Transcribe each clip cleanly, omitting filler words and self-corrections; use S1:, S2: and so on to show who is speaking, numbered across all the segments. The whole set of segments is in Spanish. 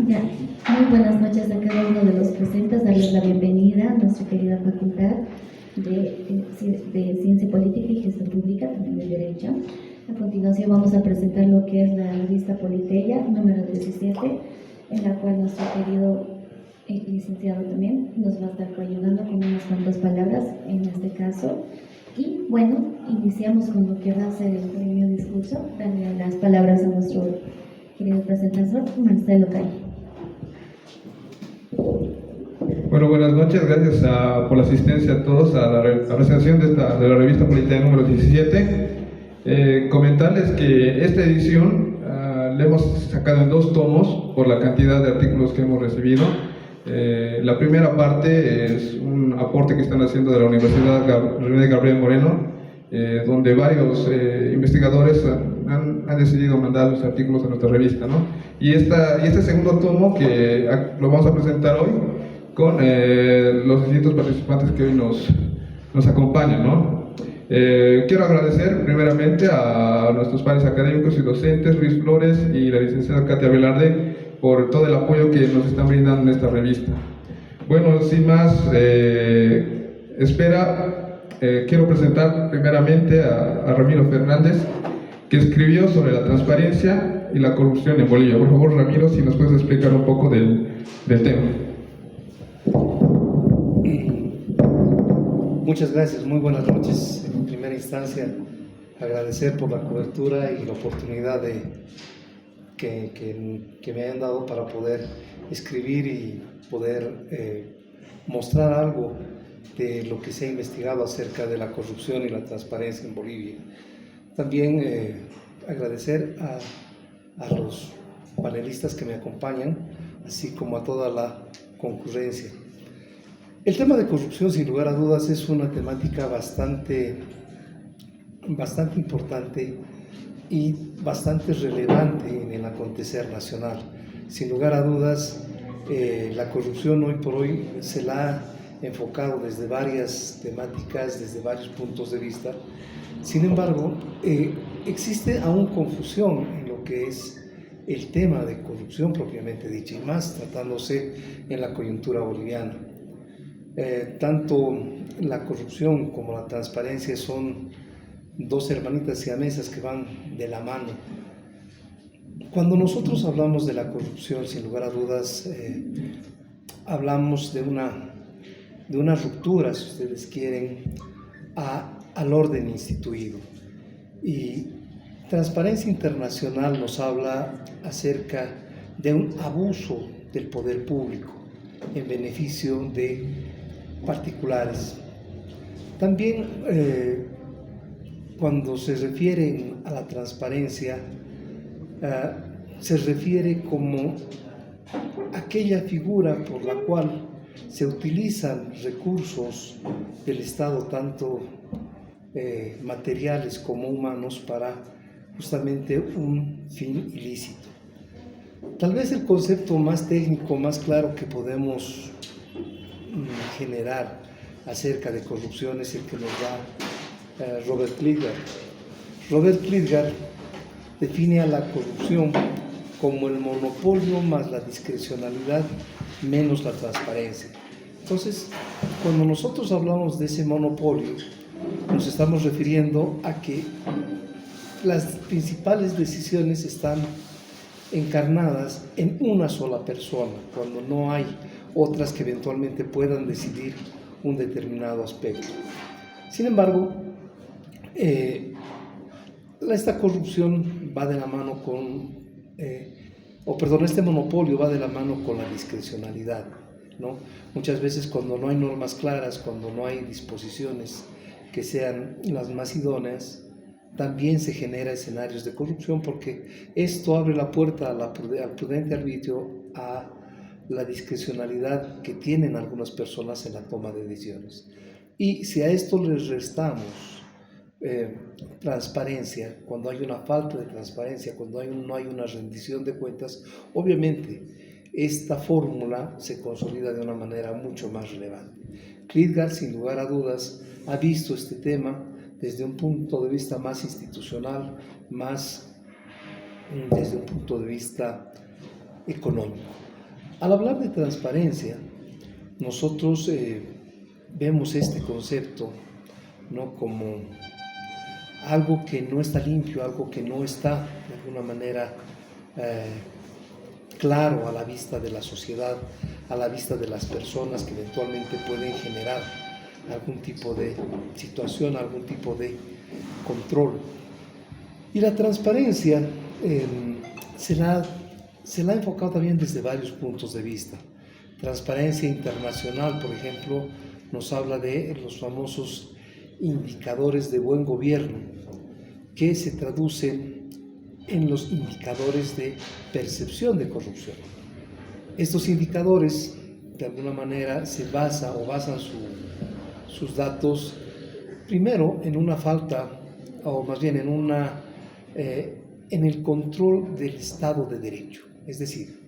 S1: Ya, muy buenas noches a cada uno de los presentes, darles la bienvenida a nuestra querida Facultad de Ciencia Política y Gestión Pública, también de Derecho. A continuación vamos a presentar lo que es la revista Politeya, número 17, en la cual nuestro querido licenciado también nos va a estar ayudando con unas cuantas palabras en este caso. Y bueno, iniciamos con lo que va a ser el primer discurso. Darle las palabras a nuestro querido presentador, Marcelo Calle.
S2: Bueno, buenas noches, gracias por la asistencia a todos a la presentación de la revista Politeya número 17. Comentarles que esta edición la hemos sacado en 2 tomos por la cantidad de artículos que hemos recibido. La primera parte es un aporte que están haciendo de la Universidad René Gabriel Moreno, donde varios investigadores han decidido mandar los artículos a nuestra revista, ¿no? Y este segundo tomo que lo vamos a presentar hoy con los distintos participantes que hoy nos acompañan, ¿no? Quiero agradecer primeramente a nuestros pares académicos y docentes, Luis Flores y la licenciada Katia Velarde, por todo el apoyo que nos están brindando en esta revista. Bueno, sin más espera, quiero presentar primeramente a Ramiro Fernández, que escribió sobre la transparencia y la corrupción en Bolivia. Por favor, Ramiro, si nos puedes explicar un poco del tema.
S3: Muchas gracias, muy buenas noches. En primera instancia, agradecer por la cobertura y la oportunidad que me hayan dado para poder escribir y poder mostrar algo de lo que se ha investigado acerca de la corrupción y la transparencia en Bolivia. También agradecer a los panelistas que me acompañan, así como a toda la concurrencia. El tema de corrupción, sin lugar a dudas, es una temática bastante importante y bastante relevante en el acontecer nacional. Sin lugar a dudas, la corrupción hoy por hoy se la ha enfocado desde varias temáticas, desde varios puntos de vista. Sin embargo, existe aún confusión en lo que es el tema de corrupción propiamente dicha, y más tratándose en la coyuntura boliviana. Tanto la corrupción como la transparencia son 2 hermanitas siamesas que van de la mano. Cuando nosotros hablamos de la corrupción, sin lugar a dudas, hablamos de una ruptura, si ustedes quieren, al orden instituido. Y Transparencia Internacional nos habla acerca de un abuso del poder público en beneficio de particulares. También cuando se refiere a la transparencia, se refiere como aquella figura por la cual se utilizan recursos del Estado, tanto materiales como humanos, para justamente un fin ilícito. Tal vez el concepto más técnico, más claro que podemos generar acerca de corrupción es el que nos da Robert Klitgar. Robert Klitgar define a la corrupción como el monopolio más la discrecionalidad menos la transparencia. Entonces, cuando nosotros hablamos de ese monopolio, nos estamos refiriendo a que las principales decisiones están encarnadas en una sola persona, cuando no hay otras que eventualmente puedan decidir un determinado aspecto. Sin embargo, esta corrupción va de la mano este monopolio va de la mano con la discrecionalidad, ¿no? Muchas veces, cuando no hay normas claras, cuando no hay disposiciones que sean las más idóneas, también se genera escenarios de corrupción, porque esto abre la puerta al prudente arbitrio, a la discrecionalidad que tienen algunas personas en la toma de decisiones. Y si a esto les restamos transparencia, cuando hay una falta de transparencia, cuando no hay una rendición de cuentas, obviamente esta fórmula se consolida de una manera mucho más relevante. Klitgar, sin lugar a dudas, ha visto este tema desde un punto de vista más institucional, más desde un punto de vista económico. Al hablar de transparencia, nosotros vemos este concepto, ¿no?, como algo que no está limpio, algo que no está de alguna manera claro a la vista de la sociedad, a la vista de las personas que eventualmente pueden generar algún tipo de situación, algún tipo de control. Y la transparencia se la ha enfocado también desde varios puntos de vista. Transparencia internacional, por ejemplo, nos habla de los famosos indicadores de buen gobierno, que se traducen en los indicadores de percepción de corrupción. Estos indicadores, de alguna manera, se basan sus datos, primero, en una falta, o más bien en el control del Estado de Derecho. Es decir,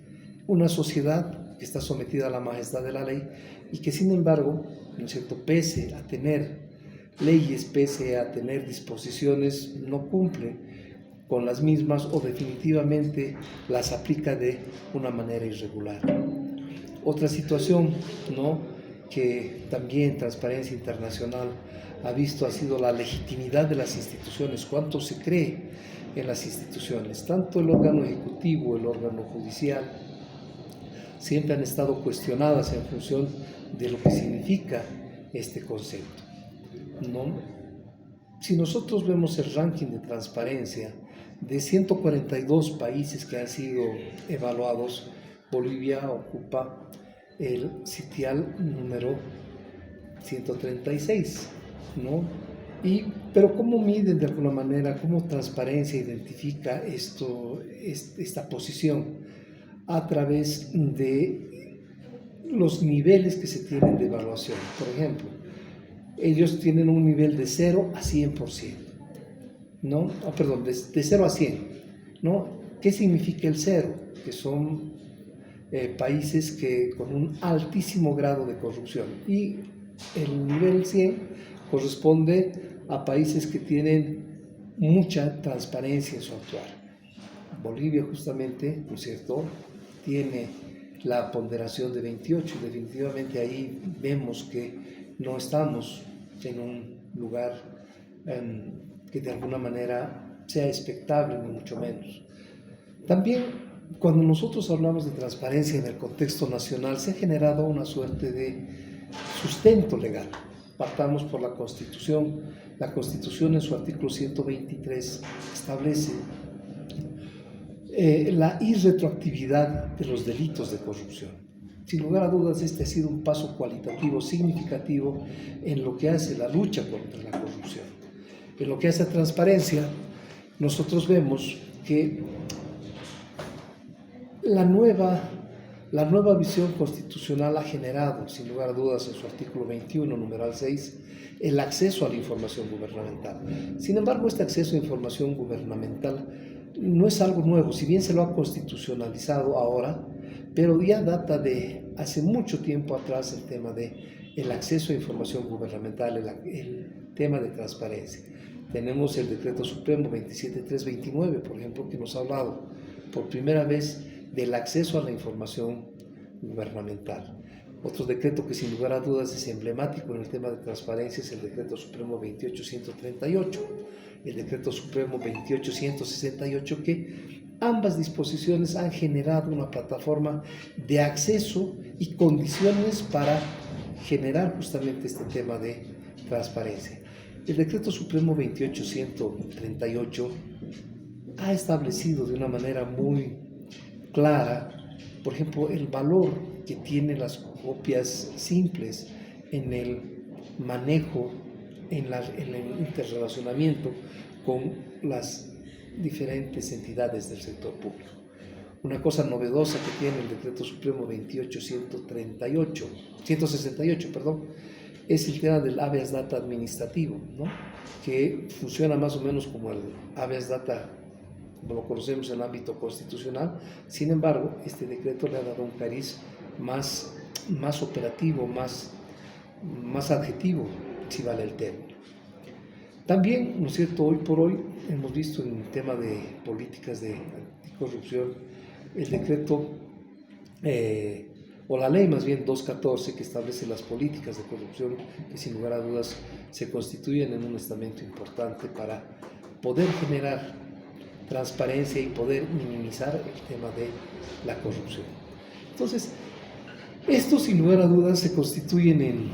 S3: una sociedad que está sometida a la majestad de la ley y que, sin embargo, ¿no es cierto?, pese a tener leyes, pese a tener disposiciones, no cumple con las mismas o definitivamente las aplica de una manera irregular. Otra situación, ¿no?, que también Transparencia Internacional ha visto ha sido la legitimidad de las instituciones, cuánto se cree en las instituciones, tanto el órgano ejecutivo, el órgano judicial, siempre han estado cuestionadas en función de lo que significa este concepto, ¿no? Si nosotros vemos el ranking de transparencia de 142 países que han sido evaluados, Bolivia ocupa el sitial número 136, ¿no? Pero ¿cómo miden de alguna manera, cómo Transparencia identifica esta posición? A través de los niveles que se tienen de evaluación. Por ejemplo, ellos tienen un nivel de 0 a 100%, ¿no? De 0 a 100, ¿no? ¿Qué significa el 0? Que son países con un altísimo grado de corrupción, y el nivel 100 corresponde a países que tienen mucha transparencia en su actuar. Bolivia, justamente, ¿no es cierto?, tiene la ponderación de 28, y definitivamente ahí vemos que no estamos en un lugar que de alguna manera sea expectable, ni mucho menos. También, cuando nosotros hablamos de transparencia en el contexto nacional, se ha generado una suerte de sustento legal. Partamos por la Constitución. La Constitución, en su artículo 123, establece la irretroactividad de los delitos de corrupción. Sin lugar a dudas, este ha sido un paso cualitativo significativo en lo que hace la lucha contra la corrupción. En lo que hace a transparencia, nosotros vemos que la nueva visión constitucional ha generado, sin lugar a dudas, en su artículo 21, numeral 6, el acceso a la información gubernamental. Sin embargo, este acceso a información gubernamental no es algo nuevo, si bien se lo ha constitucionalizado ahora, pero ya data de hace mucho tiempo atrás el tema del acceso a información gubernamental, el tema de transparencia. Tenemos el Decreto Supremo 27329, por ejemplo, que nos ha hablado por primera vez del acceso a la información gubernamental. Otro decreto que sin lugar a dudas es emblemático en el tema de transparencia es el Decreto Supremo 28138, el Decreto Supremo 28168, que ambas disposiciones han generado una plataforma de acceso y condiciones para generar justamente este tema de transparencia. El Decreto Supremo 28138 ha establecido de una manera muy clara, por ejemplo, el valor que tienen las copias simples en el manejo, en el interrelacionamiento con las diferentes entidades del sector público. Una cosa novedosa que tiene el Decreto Supremo 168, es el tema del habeas data administrativo, ¿no?, que funciona más o menos como el habeas data como lo conocemos en el ámbito constitucional. Sin embargo, este decreto le ha dado un cariz más operativo, más adjetivo, si vale el término. También, ¿no es cierto?, hoy por hoy hemos visto en el tema de políticas de anticorrupción el decreto o la ley más bien 214, que establece las políticas de corrupción, que sin lugar a dudas se constituyen en un estamento importante para poder generar transparencia y poder minimizar el tema de la corrupción. Entonces, esto sin lugar a dudas se constituyen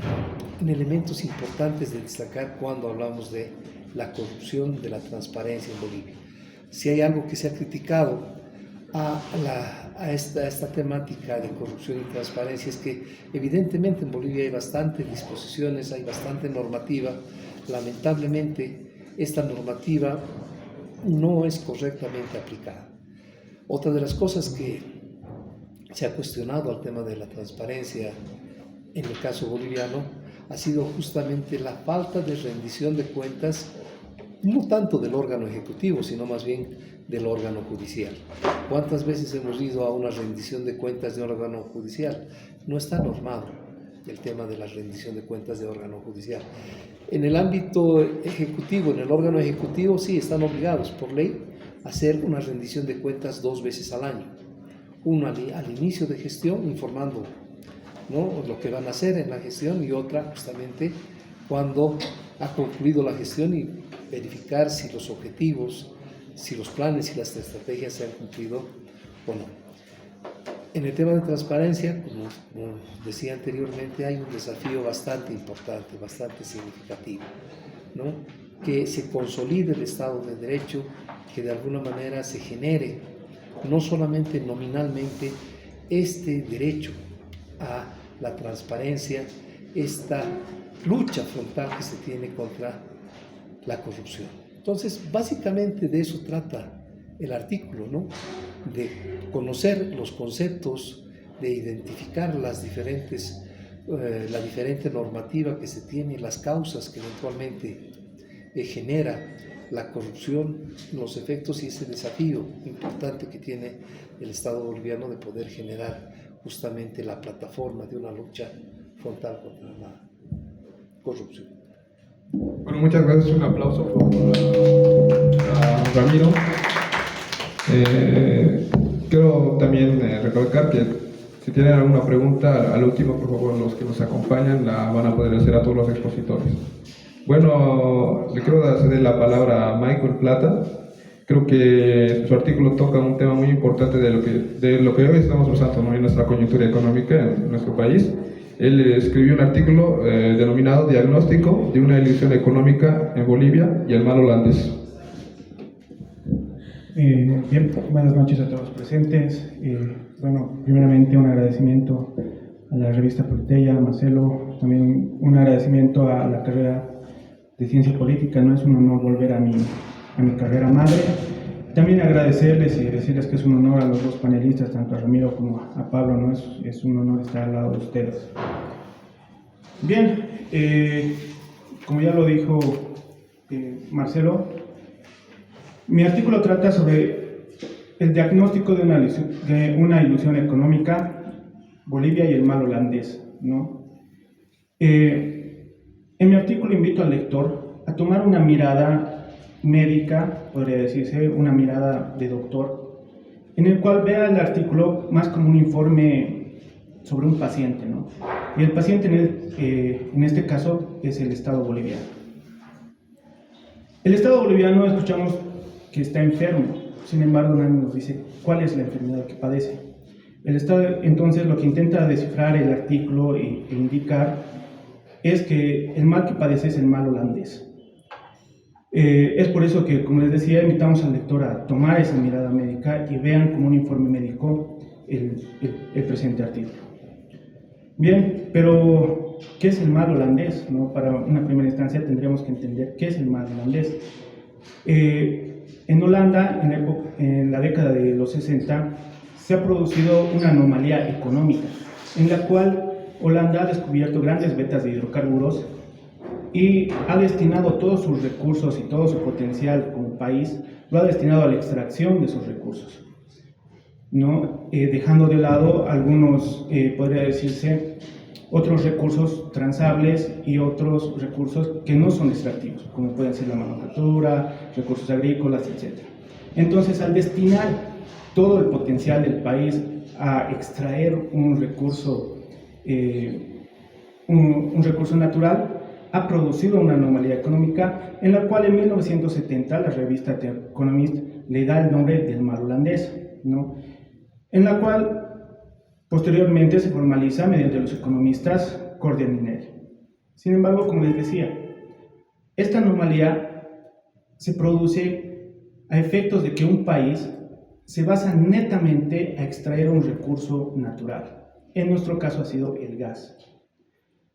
S3: en elementos importantes de destacar cuando hablamos de la corrupción, de la transparencia en Bolivia. Si hay algo que se ha criticado a esta temática de corrupción y transparencia es que evidentemente en Bolivia hay bastantes disposiciones, hay bastante normativa. Lamentablemente esta normativa no es correctamente aplicada. Otra de las cosas que se ha cuestionado al tema de la transparencia en el caso boliviano ha sido justamente la falta de rendición de cuentas, no tanto del órgano ejecutivo, sino más bien del órgano judicial. ¿Cuántas veces hemos ido a una rendición de cuentas de órgano judicial? No está normado el tema de la rendición de cuentas de órgano judicial. En el ámbito ejecutivo, en el órgano ejecutivo, sí, están obligados por ley a hacer una rendición de cuentas 2 veces al año. Una al inicio de gestión, informando, ¿no?, lo que van a hacer en la gestión, y otra justamente cuando ha concluido la gestión y verificar si los objetivos, si los planes y las estrategias se han cumplido o no. En el tema de transparencia, como decía anteriormente, hay un desafío bastante importante, bastante significativo, ¿no?, que se consolide el Estado de Derecho, que de alguna manera se genere, no solamente nominalmente, este derecho a la transparencia, esta lucha frontal que se tiene contra la corrupción. Entonces, básicamente de eso trata el artículo, ¿no?, de conocer los conceptos, de identificar la diferente normativa que se tiene, las causas que eventualmente genera la corrupción, los efectos y ese desafío importante que tiene el Estado boliviano de poder generar justamente la plataforma de una lucha frontal contra la corrupción.
S2: Bueno, muchas gracias. Un aplauso a Ramiro. Quiero también recalcar que si tienen alguna pregunta, al último, por favor, los que nos acompañan la van a poder hacer a todos los expositores. Bueno, le quiero ceder la palabra a Michael Plata. Creo que su artículo toca un tema muy importante de lo que hoy estamos usando, ¿no?, en nuestra coyuntura económica en nuestro país. Él escribió un artículo denominado Diagnóstico de una ilusión económica en Bolivia y el mal holandés.
S4: Bien, buenas noches a todos los presentes. Bueno, primeramente un agradecimiento a la revista Politeia, a Marcelo, también un agradecimiento a la carrera de Ciencia Política. No es un honor volver a mi carrera madre. También agradecerles y decirles que es un honor a los dos panelistas, tanto a Ramiro como a Pablo, ¿no? Es un honor estar al lado de ustedes. Bien, como ya lo dijo Marcelo, mi artículo trata sobre el diagnóstico de una ilusión económica, Bolivia y el mal holandés, ¿no? En mi artículo invito al lector a tomar una mirada médica, podría decirse, una mirada de doctor, en el cual vea el artículo más como un informe sobre un paciente, ¿no? Y el paciente en este caso es el Estado boliviano. El Estado boliviano, escuchamos que está enfermo, sin embargo nadie nos dice cuál es la enfermedad que padece. El Estado entonces lo que intenta descifrar el artículo e indicar es que el mal que padece es el mal holandés. Es por eso que, como les decía, invitamos al lector a tomar esa mirada médica y vean como un informe médico el presente artículo. Bien, pero ¿qué es el mal holandés?, ¿no? Para una primera instancia tendríamos que entender qué es el mal holandés. En Holanda, en la década de los 60, se ha producido una anomalía económica, en la cual Holanda ha descubierto grandes vetas de hidrocarburos y ha destinado todos sus recursos y todo su potencial como país, lo ha destinado a la extracción de esos recursos, ¿no? Dejando de lado algunos, podría decirse, otros recursos transables y otros recursos que no son extractivos, como pueden ser la manufactura, recursos agrícolas, etc. Entonces, al destinar todo el potencial del país a extraer un recurso natural, ha producido una anomalía económica en la cual en 1970 la revista The Economist le da el nombre del mar holandés, ¿no? En la cual posteriormente se formaliza mediante los economistas Cordian y Nel. Sin embargo, como les decía, esta anomalía se produce a efectos de que un país se basa netamente a extraer un recurso natural. En nuestro caso ha sido el gas,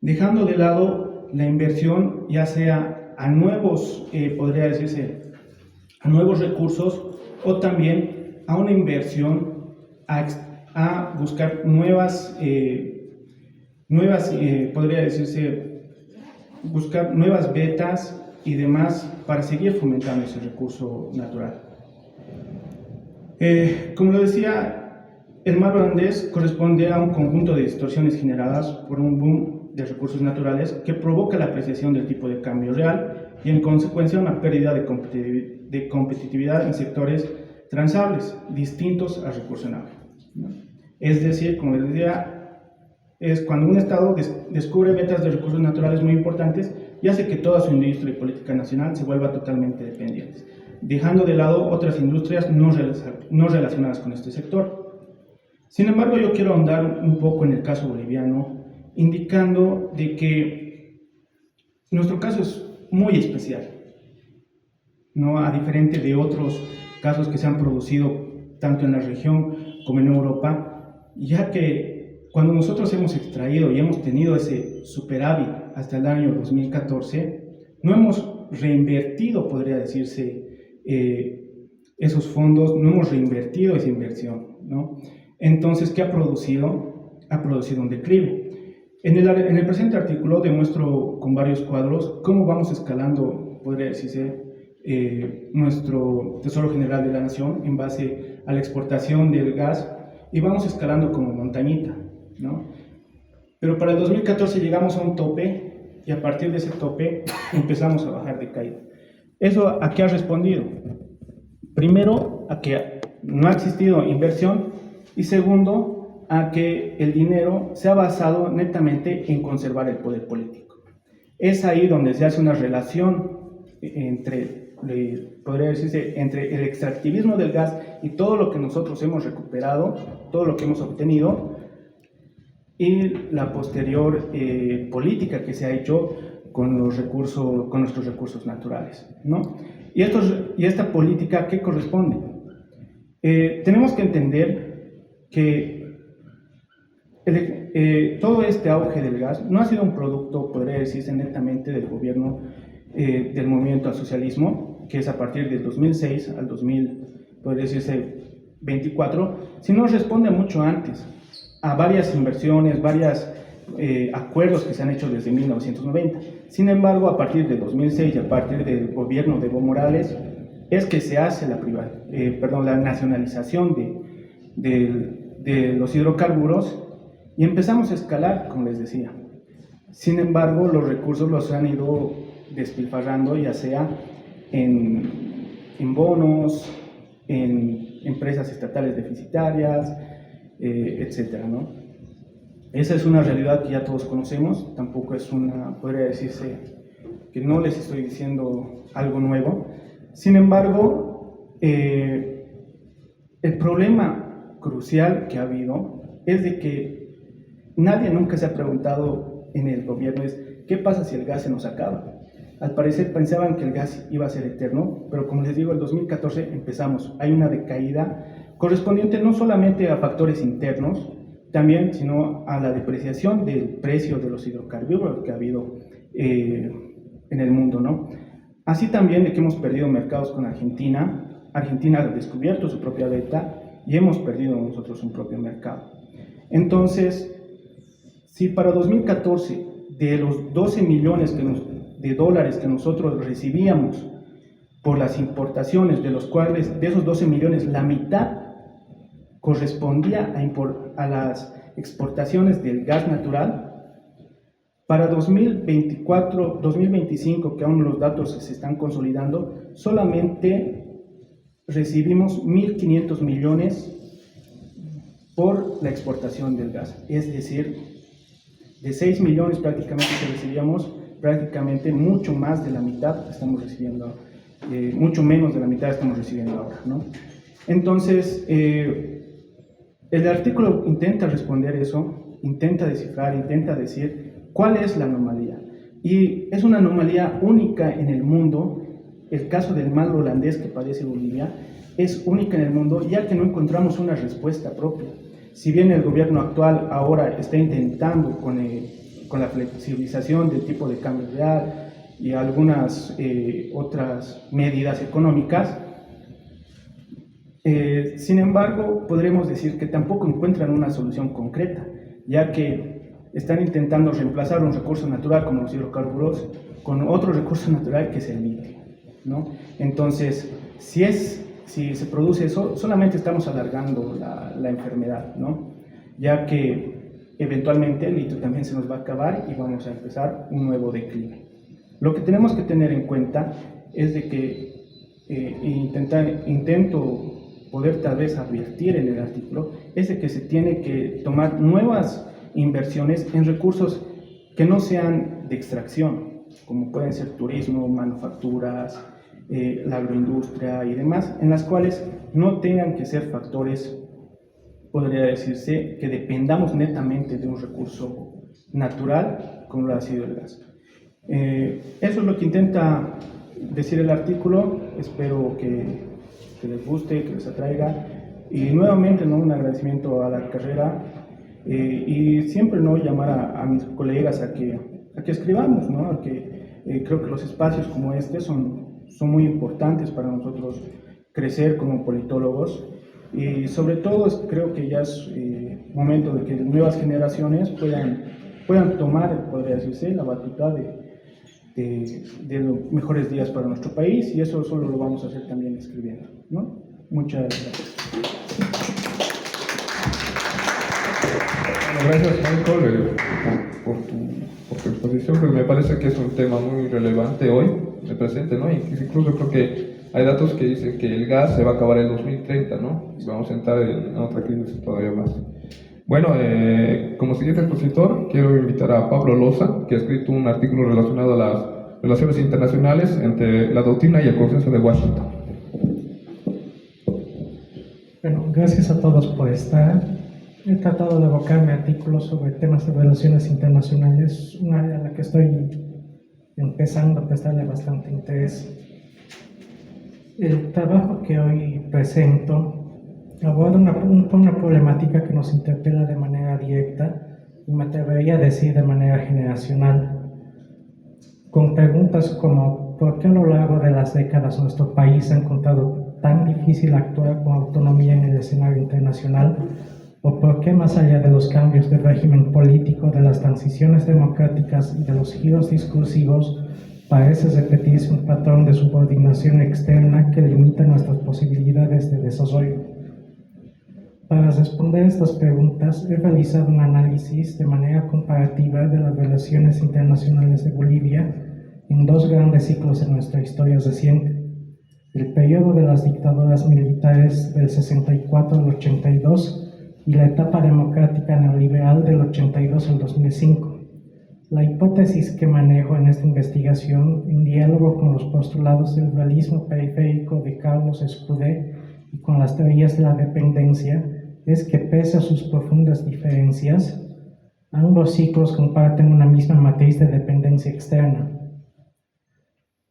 S4: dejando de lado la inversión ya sea a nuevos, podría decirse, a nuevos recursos o también a una inversión a buscar podría decirse, buscar nuevas vetas y demás para seguir fomentando ese recurso natural. Como lo decía, el mar holandés corresponde a un conjunto de distorsiones generadas por un boom de recursos naturales que provoca la apreciación del tipo de cambio real y en consecuencia una pérdida de competitividad en sectores transables distintos al recurso naval, ¿no? Es decir, como les decía, es cuando un Estado descubre vetas de recursos naturales muy importantes y hace que toda su industria y política nacional se vuelva totalmente dependientes, dejando de lado otras industrias no relacionadas con este sector. Sin embargo, yo quiero ahondar un poco en el caso boliviano, indicando de que nuestro caso es muy especial, ¿no? A diferente de otros casos que se han producido tanto en la región como en Europa, ya que cuando nosotros hemos extraído y hemos tenido ese superávit hasta el año 2014, no hemos reinvertido, podría decirse, esos fondos, no hemos reinvertido esa inversión, ¿no? Entonces, ¿qué ha producido? Ha producido un declive. En el presente artículo demuestro con varios cuadros cómo vamos escalando, podría decirse, nuestro Tesoro General de la Nación en base a la exportación del gas y vamos escalando como montañita, ¿no? Pero para el 2014 llegamos a un tope y a partir de ese tope empezamos a bajar de caída. ¿Eso a qué ha respondido? Primero, a que no ha existido inversión y segundo, a que el dinero se ha basado netamente en conservar el poder político. Es ahí donde se hace una relación podría decirse, entre el extractivismo del gas y todo lo que nosotros hemos recuperado, todo lo que hemos obtenido, y la posterior política que se ha hecho con nuestros recursos naturales, ¿no? Y esta política, ¿a qué corresponde? Tenemos que entender que todo este auge del gas no ha sido un producto, podría decirse, netamente del gobierno del movimiento al socialismo, que es a partir del 2006 al 2024, sino responde mucho antes a varias inversiones, varios acuerdos que se han hecho desde 1990. Sin embargo, a partir de 2006 y a partir del gobierno de Evo Morales, es que se hace la nacionalización de los hidrocarburos y empezamos a escalar, como les decía. Sin embargo, los recursos los han ido despilfarrando, ya sea en bonos, en empresas estatales deficitarias, etcétera, ¿no? Esa es una realidad que ya todos conocemos, tampoco es podría decirse que no les estoy diciendo algo nuevo. Sin embargo, el problema crucial que ha habido es de que nadie nunca se ha preguntado en el gobierno ¿qué pasa si el gas se nos acaba? Al parecer pensaban que el gas iba a ser eterno, pero como les digo, el 2014 hay una decaída correspondiente no solamente a factores internos, también, sino a la depreciación del precio de los hidrocarburos que ha habido en el mundo, ¿no? Así también de que hemos perdido mercados con Argentina. Argentina ha descubierto su propia beta y hemos perdido nosotros un propio mercado. Entonces, si para 2014 de los 12 millones de dólares que nosotros recibíamos por las importaciones, de los cuales de esos 12 millones la mitad correspondía a las exportaciones del gas natural, para 2025, que aún los datos se están consolidando, solamente recibimos 1.500 millones por la exportación del gas. Es decir, de 6 millones prácticamente que recibíamos, prácticamente mucho más de la mitad estamos recibiendo, mucho menos de la mitad estamos recibiendo ahora, ¿no? Entonces, el artículo intenta responder eso, intenta descifrar, intenta decir cuál es la anomalía. Y es una anomalía única en el mundo. El caso del mal holandés que padece Bolivia es única en el mundo, ya que no encontramos una respuesta propia. Si bien el gobierno actual ahora está intentando con la flexibilización del tipo de cambio real y algunas otras medidas económicas, sin embargo, podremos decir que tampoco encuentran una solución concreta, ya que están intentando reemplazar un recurso natural como los hidrocarburos con otro recurso natural que es el litio, ¿no? Entonces, si se produce eso, solamente estamos alargando la enfermedad, ¿no? Ya que eventualmente el litio también se nos va a acabar y vamos a empezar un nuevo declive. Lo que tenemos que tener en cuenta es de que intento poder tal vez advertir en el artículo, es de que se tiene que tomar nuevas inversiones en recursos que no sean de extracción, como pueden ser turismo, manufacturas, la agroindustria y demás, en las cuales no tengan que ser factores, podría decirse, que dependamos netamente de un recurso natural como lo ha sido el gas. Eso es lo que intenta decir el artículo. Espero que les guste, que les atraiga, y nuevamente, ¿no?, un agradecimiento a la carrera, y siempre, ¿no?, llamar a mis colegas a que escribamos, ¿no?, a que creo que los espacios como este son muy importantes para nosotros crecer como politólogos, y sobre todo creo que ya es momento de que nuevas generaciones puedan tomar, podría decirse, la batuta de los mejores días para nuestro país, y eso solo lo vamos a hacer también escribiendo, ¿no? Muchas gracias.
S2: Bueno, gracias, Michael, por tu exposición, porque me parece que es un tema muy relevante hoy, el presente, ¿no? Y incluso creo que hay datos que dicen que el gas se va a acabar en 2030, ¿no? Y vamos a entrar en otra crisis todavía más. Bueno, como siguiente expositor, quiero invitar a Pablo Loza, que ha escrito un artículo relacionado a las relaciones internacionales entre la doctrina y el consenso de Washington.
S5: Bueno, gracias a todos por estar. He tratado de evocarme artículos sobre temas de relaciones internacionales, un área a la que estoy empezando a prestarle bastante interés. El trabajo que hoy presento aborda una problemática que nos interpela de manera directa y me atrevería a decir de manera generacional, con preguntas como ¿por qué a lo largo de las décadas nuestro país ha encontrado tan difícil actuar con autonomía en el escenario internacional? ¿O por qué, más allá de los cambios de régimen político, de las transiciones democráticas y de los giros discursivos, parece repetirse un patrón de subordinación externa que limita nuestras posibilidades de desarrollo? Para responder estas preguntas, he realizado un análisis de manera comparativa de las relaciones internacionales de Bolivia en dos grandes ciclos en nuestra historia reciente: el periodo de las dictaduras militares del 64 al 82 y la etapa democrática neoliberal del 82 al 2005. La hipótesis que manejo en esta investigación, en diálogo con los postulados del realismo periférico de Carlos Escudé y con las teorías de la dependencia, es que pese a sus profundas diferencias, ambos ciclos comparten una misma matriz de dependencia externa.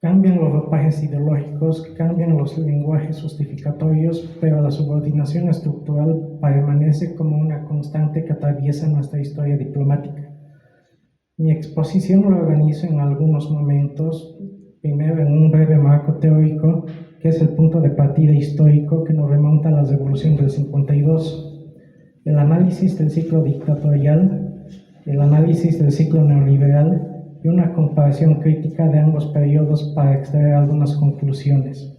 S5: Cambian los ropajes ideológicos, cambian los lenguajes justificatorios, pero la subordinación estructural permanece como una constante que atraviesa nuestra historia diplomática. Mi exposición lo organizo en algunos momentos, primero en un breve marco teórico, que es el punto de partida histórico que nos remonta a la Revolución del 52, el análisis del ciclo dictatorial, el análisis del ciclo neoliberal y una comparación crítica de ambos periodos para extraer algunas conclusiones.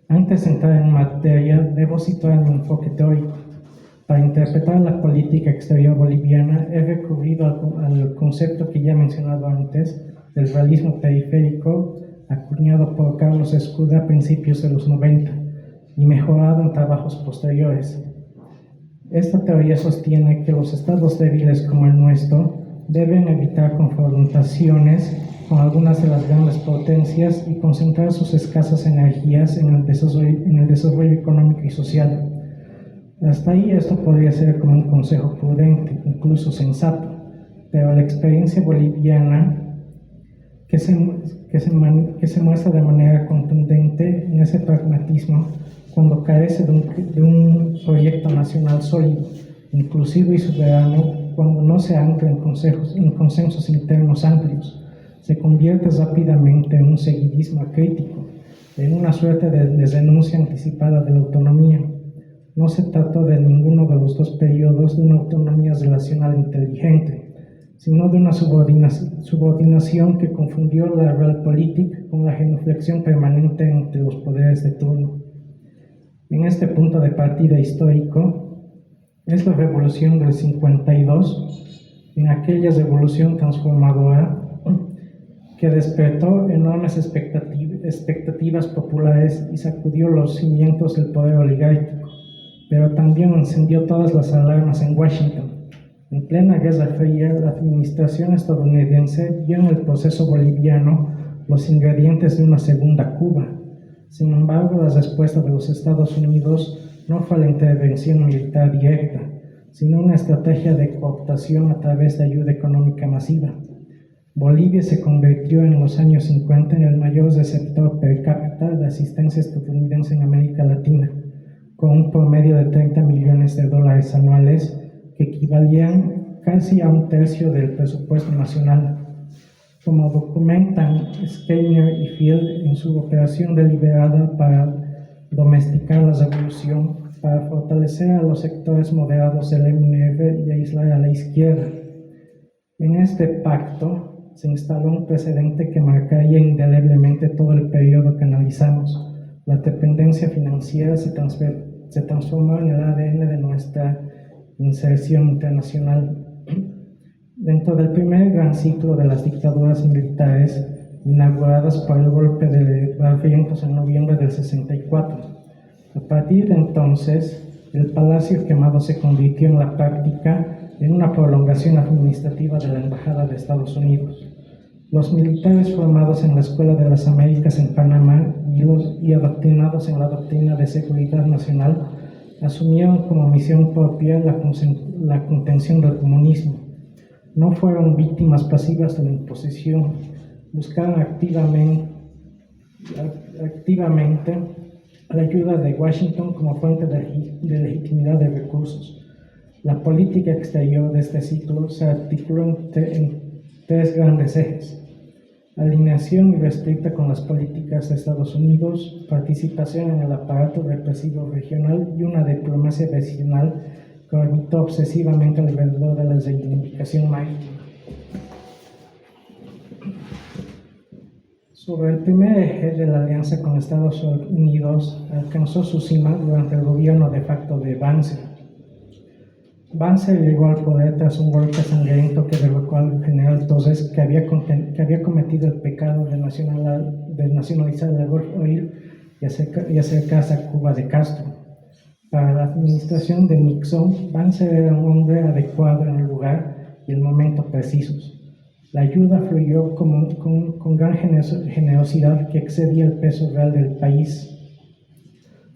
S5: Antes de entrar en materia, debo situar mi enfoque teórico. Para interpretar la política exterior boliviana, he recurrido al concepto que ya he mencionado antes, del realismo periférico, acuñado por Carlos Escudé a principios de los 90 y mejorado en trabajos posteriores, Esta teoría sostiene que los estados débiles como el nuestro deben evitar confrontaciones con algunas de las grandes potencias y concentrar sus escasas energías en el desarrollo económico y social. Hasta ahí esto podría ser como un consejo prudente, incluso sensato, pero la experiencia boliviana que se muestra de manera contundente en ese pragmatismo cuando carece de un proyecto nacional sólido, inclusivo y soberano, cuando no se ancla en consensos internos amplios, se convierte rápidamente en un seguidismo acrítico, en una suerte de renuncia anticipada de la autonomía. No se trató de ninguno de los dos periodos de una autonomía relacional inteligente, sino de una subordinación que confundió la realpolitik con la genuflexión permanente entre los poderes de turno. En este punto de partida histórico es la revolución del 52, en aquella revolución transformadora que despertó enormes expectativas populares y sacudió los cimientos del poder oligárquico, pero también encendió todas las alarmas en Washington. En plena Guerra Fría, la administración estadounidense vio en el proceso boliviano los ingredientes de una segunda Cuba. Sin embargo, la respuesta de los Estados Unidos no fue la intervención militar directa, sino una estrategia de cooptación a través de ayuda económica masiva. Bolivia se convirtió en los años 50 en el mayor receptor per cápita de asistencia estadounidense en América Latina, con un promedio de $30 millones anuales que equivalían casi a un tercio del presupuesto nacional. Como documentan Skinner y Field en su operación deliberada para domesticar la revolución, para fortalecer a los sectores moderados del MNF y aislar a la izquierda. En este pacto se instaló un precedente que marcaría indeleblemente todo el periodo que analizamos. La dependencia financiera se transformó en el ADN de nuestra inserción internacional. Dentro del primer gran ciclo de las dictaduras militares, inauguradas por el golpe de Barrientos en noviembre del 64. A partir de entonces, el Palacio Quemado se convirtió en la práctica en una prolongación administrativa de la Embajada de Estados Unidos. Los militares formados en la Escuela de las Américas en Panamá y adoctrinados en la doctrina de seguridad nacional asumieron como misión propia la contención del comunismo. No fueron víctimas pasivas de la imposición, buscaron activamente la ayuda de Washington como fuente de legitimidad de recursos. La política exterior de este ciclo se articuló en tres grandes ejes: alineación irrestricta con las políticas de Estados Unidos, participación en el aparato represivo regional y una diplomacia vecinal que orbitó obsesivamente alrededor de la reivindicación marítima. Sobre el primer eje de la alianza con Estados Unidos, alcanzó su cima durante el gobierno de facto de Banzer. Banzer llegó al poder tras un golpe sangriento que derrocó al general Torres, que había cometido el pecado de nacionalizar el Gulf Oil y acercarse a Cuba de Castro. Para la administración de Nixon, Banzer era un hombre adecuado en el lugar y el momento precisos. La ayuda fluyó con gran generosidad que excedía el peso real del país.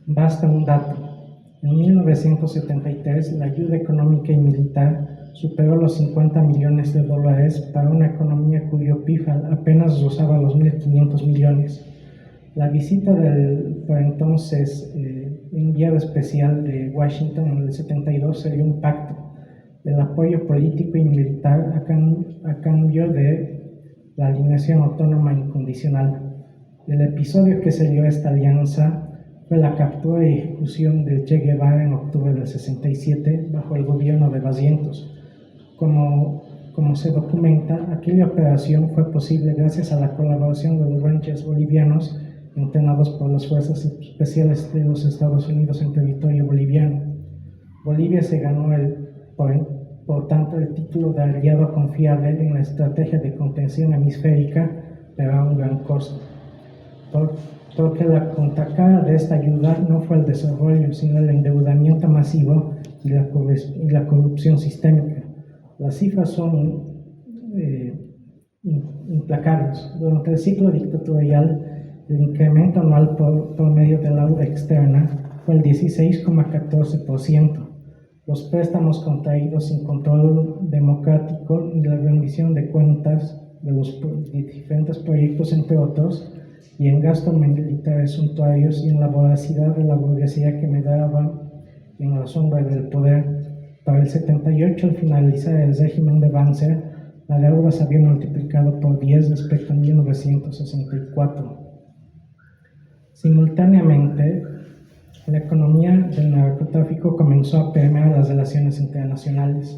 S5: Basta un dato. En 1973, la ayuda económica y militar superó los $50 millones para una economía cuyo PIB apenas rozaba los 1.500 millones. La visita del, por entonces, enviado especial de Washington en el 72 sería un pacto del apoyo político y militar a cambio de la alineación autónoma incondicional. El episodio que selló esta alianza fue la captura y ejecución de Che Guevara en octubre del 67 bajo el gobierno de Barrientos. Como se documenta, aquella operación fue posible gracias a la colaboración de los rangers bolivianos entrenados por las fuerzas especiales de los Estados Unidos en territorio boliviano. Bolivia se ganó por tanto el título de aliado confiable en la estrategia de contención hemisférica, pero a un gran costo. porque la contracara de esta ayuda no fue el desarrollo, sino el endeudamiento masivo y la corrupción sistémica. Las cifras son implacables. Durante el ciclo dictatorial, el incremento anual por medio de la deuda externa fue el 16,14%. Los préstamos contraídos sin control democrático y la rendición de cuentas de los diferentes proyectos, entre otros, y en gastos militares suntuarios y en la voracidad de la burguesía que medaba en la sombra del poder. Para el 78, al finalizar el régimen de Banzer, la deuda se había multiplicado por 10 respecto a 1964. Simultáneamente, la economía del narcotráfico comenzó a permear las relaciones internacionales.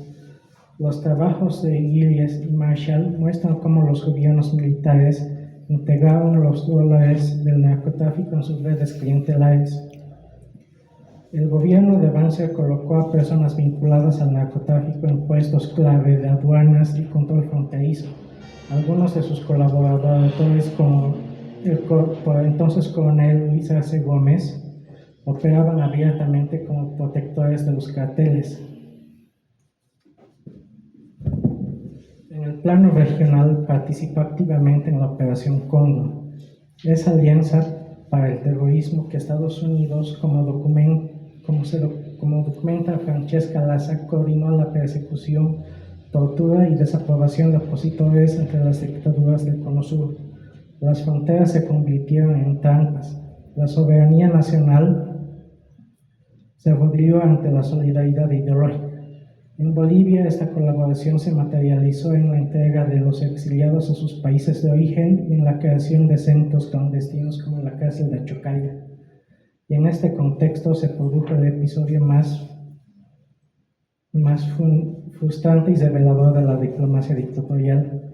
S5: Los trabajos de Gillies y Marshall muestran cómo los gobiernos militares integraron los dólares del narcotráfico en sus redes clientelares. El gobierno de Banzer colocó a personas vinculadas al narcotráfico en puestos clave de aduanas y control fronterizo. Algunos de sus colaboradores, como el por entonces coronel Luis Arce Gómez, operaban abiertamente como protectores de los carteles. En el plano regional participó activamente en la Operación Cóndor, esa alianza para el terrorismo que Estados Unidos, como documenta Francesca Laza, coordinó la persecución, tortura y desaprobación de opositores entre las dictaduras del Cono Sur. Las fronteras se convirtieron en trampas. La soberanía nacional se arrodilló ante la solidaridad ideológica. En Bolivia, esta colaboración se materializó en la entrega de los exiliados a sus países de origen y en la creación de centros clandestinos como la cárcel de Chocalla. Y en este contexto se produjo el episodio más frustrante y revelador de la diplomacia dictatorial,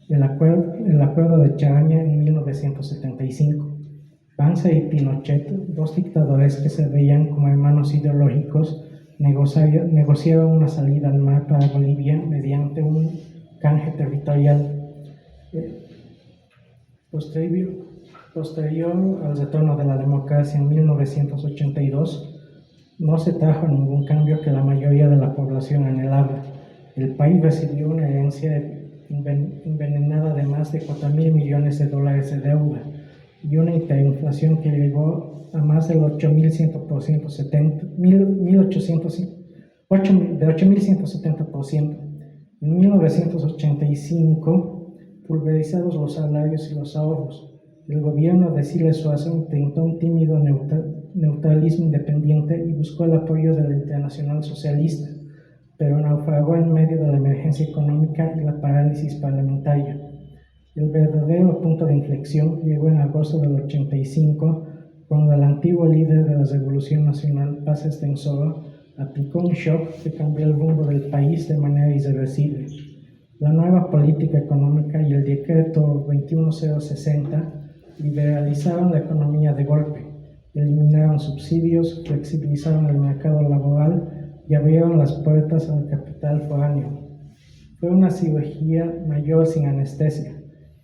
S5: el acuerdo de Charaña en 1975. Banzer y Pinochet, dos dictadores que se veían como hermanos ideológicos, negociaron una salida al mar para Bolivia mediante un canje territorial. Posterior al retorno de la democracia en 1982, no se trajo ningún cambio que la mayoría de la población anhelaba. El país recibió una herencia envenenada de más de 4.000 millones de dólares de deuda y una hiperinflación que llegó a más del 8.170%. En 1985, pulverizados los salarios y los ahorros, el gobierno de Siles Suazo intentó un tímido neutralismo independiente y buscó el apoyo de la Internacional Socialista, pero naufragó en medio de la emergencia económica y la parálisis parlamentaria. El verdadero punto de inflexión llegó en agosto del 85, cuando el antiguo líder de la Revolución Nacional, Paz Estenssoro, aplicó un shock que cambió el rumbo del país de manera irreversible. La nueva política económica y el decreto 21060 liberalizaron la economía de golpe, eliminaron subsidios, flexibilizaron el mercado laboral y abrieron las puertas al capital foráneo. Fue una cirugía mayor sin anestesia,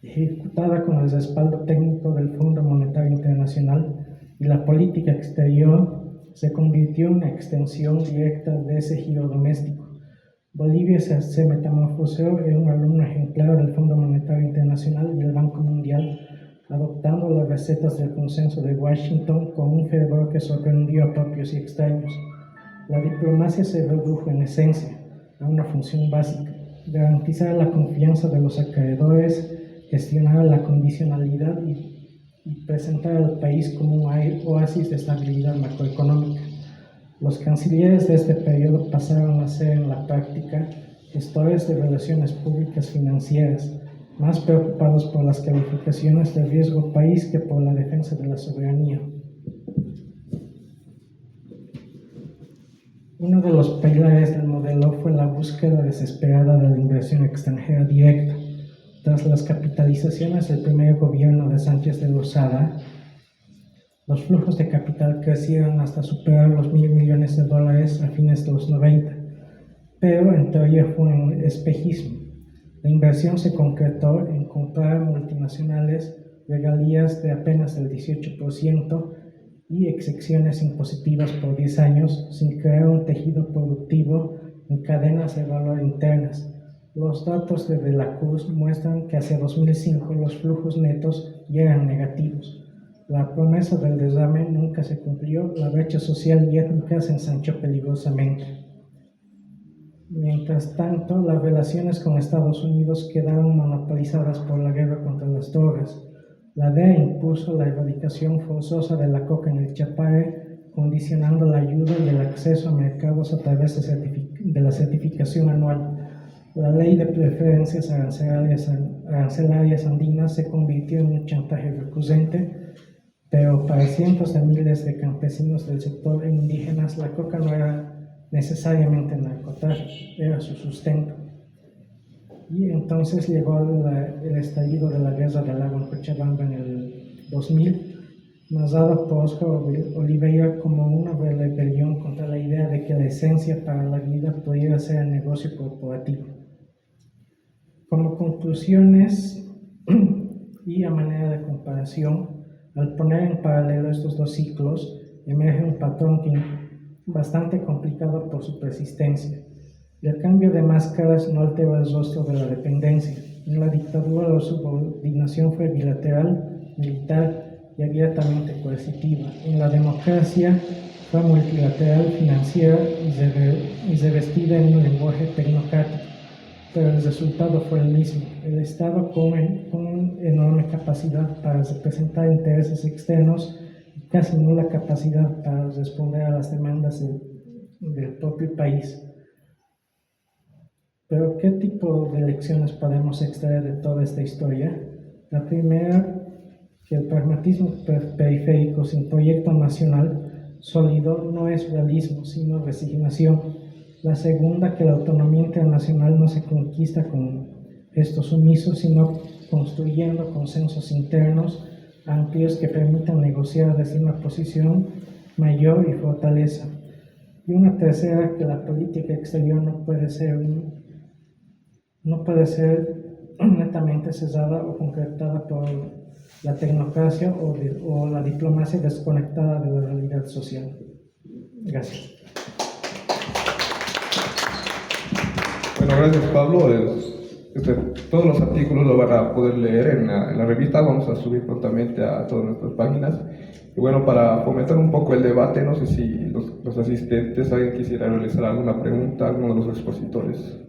S5: ejecutada con el respaldo técnico del Fondo Monetario Internacional, y la política exterior se convirtió en una extensión directa de ese giro doméstico. Bolivia se metamorfoseó en un alumno ejemplar del Fondo Monetario Internacional y el Banco Mundial, adoptando las recetas del consenso de Washington con un fervor que sorprendió a propios y extraños. La diplomacia se redujo en esencia a una función básica: garantizar la confianza de los acreedores, gestionar la condicionalidad y presentar al país como un oasis de estabilidad macroeconómica. Los cancilleres de este periodo pasaron a ser en la práctica gestores de relaciones públicas financieras, más preocupados por las calificaciones de riesgo país que por la defensa de la soberanía. Uno de los pilares del modelo fue la búsqueda desesperada de la inversión extranjera directa. Tras las capitalizaciones del primer gobierno de Sánchez de Lozada, los flujos de capital crecieron hasta superar los $1.000 millones a fines de los 90, pero en teoría fue un espejismo. La inversión se concretó en comprar multinacionales regalías de apenas el 18% y exenciones impositivas por 10 años sin crear un tejido productivo ni cadenas de valor internas. Los datos de De la Cruz muestran que hacia 2005 los flujos netos ya eran negativos. La promesa del desarme nunca se cumplió, la brecha social y étnica se ensanchó peligrosamente. Mientras tanto, las relaciones con Estados Unidos quedaron monopolizadas por la guerra contra las drogas. La DEA impuso la erradicación forzosa de la coca en el Chapare, condicionando la ayuda y el acceso a mercados a través de la certificación anual. La ley de preferencias arancelarias andinas se convirtió en un chantaje recurrente, pero para cientos de miles de campesinos del sector e indígenas la coca no era necesariamente narcotráfico, era su sustento. Y entonces llegó el estallido de la guerra del lago en Cochabamba en el 2000, narrada por Oscar Oliveira como una rebelión contra la idea de que la esencia para la vida pudiera ser el negocio corporativo. Como conclusiones y a manera de comparación, al poner en paralelo estos dos ciclos, emerge un patrón bastante complicado por su persistencia. El cambio de máscaras no alteró el rostro de la dependencia. En la dictadura la subordinación fue bilateral, militar y abiertamente coercitiva. En la democracia fue multilateral, financiera y revestida en un lenguaje tecnocrático. Pero el resultado fue el mismo. El Estado con enorme capacidad para representar intereses externos y casi nula capacidad para responder a las demandas del propio país. Pero ¿qué tipo de lecciones podemos extraer de toda esta historia? La primera, que el pragmatismo periférico sin proyecto nacional sólido no es realismo, sino resignación. La segunda, que la autonomía internacional no se conquista con gestos sumisos, sino construyendo consensos internos amplios que permitan negociar desde una posición mayor y fortaleza. Y una tercera, que la política exterior no puede ser netamente cesada o concretada por la tecnocracia o la diplomacia desconectada de la realidad social. Gracias.
S2: Bueno, gracias Pablo. Todos los artículos lo van a poder leer en la revista, vamos a subir prontamente a todas nuestras páginas. Y bueno, para fomentar un poco el debate, no sé si los asistentes, alguien quisiera realizar alguna pregunta a alguno de los expositores.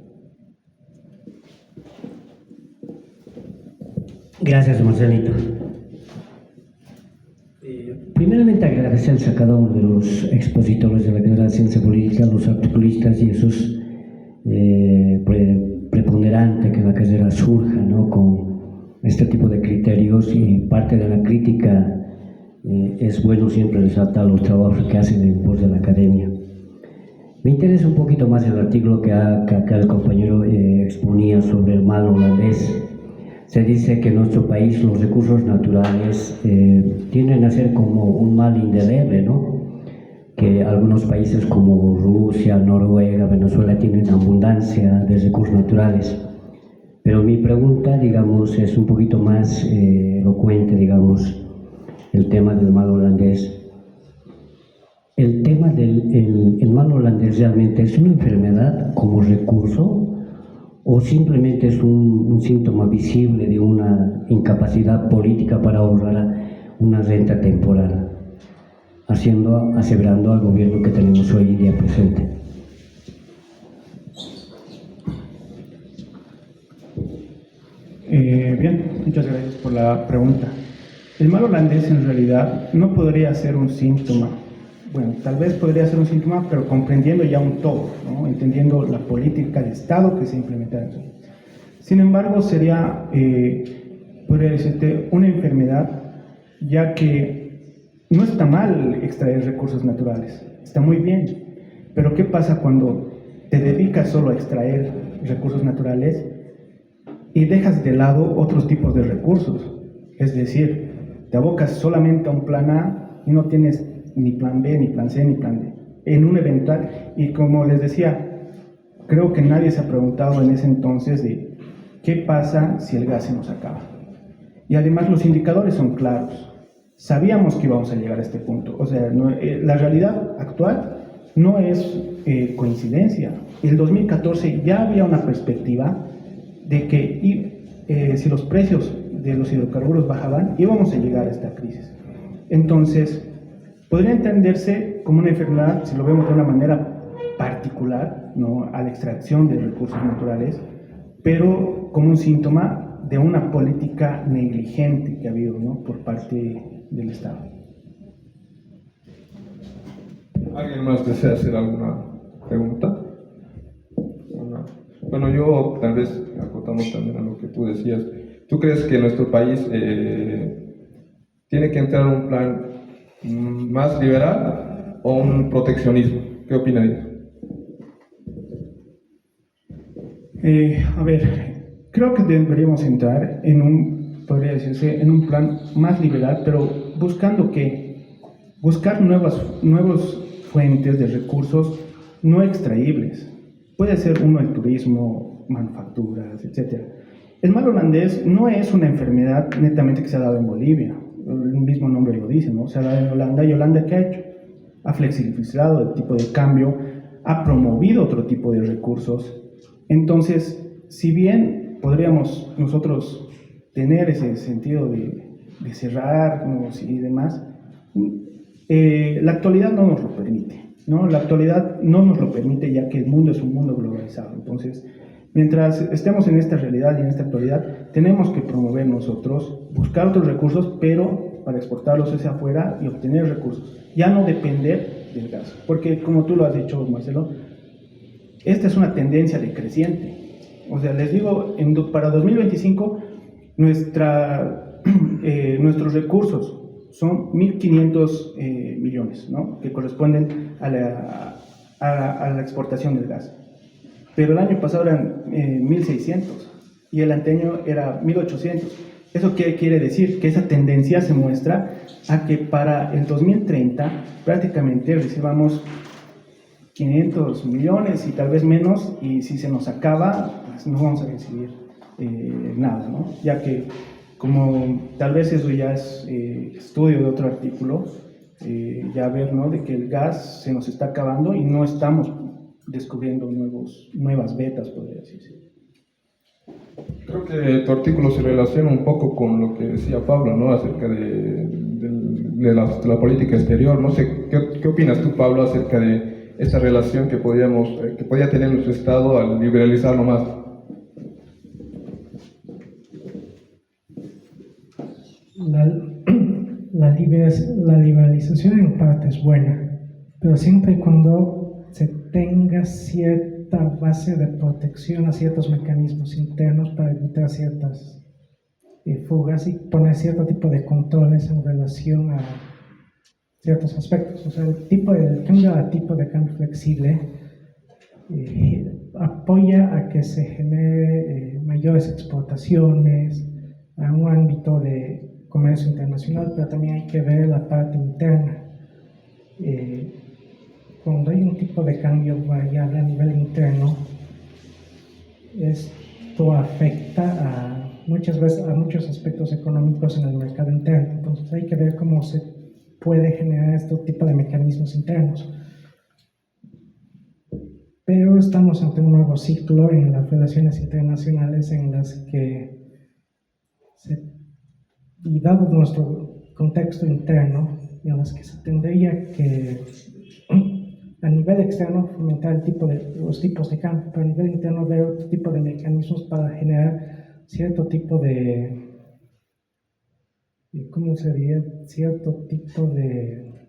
S6: Gracias, Marcelito. Primeramente agradecer a cada uno de los expositores de la carrera de Ciencia Política, los articulistas y esos preponderante que la carrera surja, ¿no?, con este tipo de criterios, y parte de la crítica es bueno siempre resaltar los trabajos que hacen en pos de la academia. Me interesa un poquito más el artículo que acá el compañero exponía sobre el mal holandés. Se dice que en nuestro país los recursos naturales tienden a ser como un mal indeleble, ¿no?, que algunos países como Rusia, Noruega, Venezuela tienen abundancia de recursos naturales. Pero mi pregunta, digamos, es un poquito más elocuente, digamos, el tema del mal holandés. El tema del mal holandés realmente es una enfermedad como recurso o simplemente es un síntoma visible de una incapacidad política para ahorrar una renta temporal, aseverando al gobierno que tenemos hoy día presente.
S4: Bien, muchas gracias por la pregunta. El mal holandés en realidad no podría ser un síntoma. Bueno, tal vez podría ser un síntoma, pero comprendiendo ya un todo, ¿no?, entendiendo la política de Estado que se implementa en eso. Sin embargo, sería, podría decirte, una enfermedad, ya que no está mal extraer recursos naturales, está muy bien, pero ¿qué pasa cuando te dedicas solo a extraer recursos naturales y dejas de lado otros tipos de recursos? Es decir, te abocas solamente a un plan A y no tienes ni plan B, ni plan C, ni plan D. En un eventual, y como les decía, creo que nadie se ha preguntado en ese entonces de qué pasa si el gas se nos acaba. Y además los indicadores son claros. Sabíamos que íbamos a llegar a este punto. O sea, la realidad actual no es coincidencia. El 2014 ya había una perspectiva de que si los precios de los hidrocarburos bajaban, íbamos a llegar a esta crisis. Entonces, podría entenderse como una enfermedad, si lo vemos de una manera particular, ¿no?, a la extracción de recursos naturales, pero como un síntoma de una política negligente que ha habido, ¿no?, por parte del Estado.
S2: ¿Alguien más desea hacer alguna pregunta? Bueno, yo tal vez acotando también a lo que tú decías, ¿tú crees que nuestro país tiene que entrar en un plan más liberal o un proteccionismo? ¿Qué opinarías?
S4: A ver, creo que deberíamos entrar en podría decirse, en un plan más liberal, pero buscando buscar nuevas fuentes de recursos no extraíbles. Puede ser uno el turismo, manufacturas, etc. El mal holandés no es una enfermedad netamente que se ha dado en Bolivia. El mismo nombre lo dice, ¿no? Se ha dado en Holanda, y Holanda, ¿qué ha hecho? Ha flexibilizado el tipo de cambio, ha promovido otro tipo de recursos. Entonces, si bien podríamos nosotros tener ese sentido de cerrarnos y demás, la actualidad no nos lo permite, ¿no? La actualidad no nos lo permite, ya que el mundo es un mundo globalizado. Entonces, mientras estemos en esta realidad y en esta actualidad, tenemos que promover nosotros, buscar otros recursos, pero para exportarlos hacia afuera y obtener recursos, ya no depender del gas, porque como tú lo has dicho, Marcelo, esta es una tendencia decreciente. O sea, les digo, para 2025 nuestros recursos son 1.500 millones, ¿no?, que corresponden a la exportación del gas. Pero el año pasado eran 1.600 y el anterior era 1.800. ¿Eso qué quiere decir? Que esa tendencia se muestra a que para el 2030 prácticamente recibamos 500 millones y tal vez menos, y si se nos acaba, pues no vamos a recibir nada, ¿no? Ya que, como tal vez eso ya es estudio de otro artículo, ya ver, ¿no?, de que el gas se nos está acabando y no estamos descubriendo nuevas vetas, podría decirse.
S2: Creo que tu artículo se relaciona un poco con lo que decía Pablo, ¿no?, acerca de la política exterior. No sé, ¿qué opinas tú, Pablo, acerca de esta relación que podía tener nuestro Estado al liberalizarlo más?
S5: La liberalización en parte es buena, pero siempre y cuando se tenga cierta base de protección a ciertos mecanismos internos para evitar ciertas fugas y poner cierto tipo de controles en relación a ciertos aspectos. O sea, el cambio a tipo de cambio flexible apoya a que se genere mayores exportaciones a un ámbito de comercio internacional, pero también hay que ver la parte interna. Cuando hay un tipo de cambio variable a nivel interno, esto afecta muchas veces a muchos aspectos económicos en el mercado interno. Entonces hay que ver cómo se puede generar este tipo de mecanismos internos. Pero estamos ante un nuevo ciclo en las relaciones internacionales en las que, y dado nuestro contexto interno, en las que se tendría que a nivel externo fomentar los tipos de cambio, pero a nivel interno ver otro tipo de mecanismos para generar cierto tipo de, ¿cómo sería? Cierto tipo de,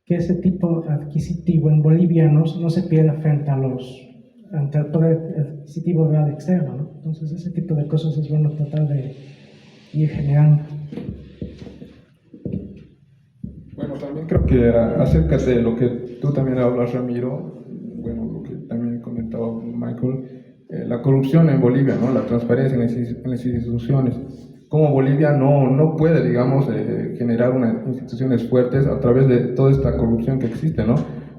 S5: que ese tipo adquisitivo en bolivianos no se pierda ante el poder adquisitivo real externo, ¿no? Entonces ese tipo de cosas es bueno tratar de ir generando.
S2: Bueno, también creo que acerca de lo que tú también hablas, Ramiro, bueno, lo que también comentaba Michael, la corrupción en Bolivia, ¿no?, la transparencia en las instituciones, cómo Bolivia no puede, digamos, generar unas instituciones fuertes a través de toda esta corrupción que existe, ¿no?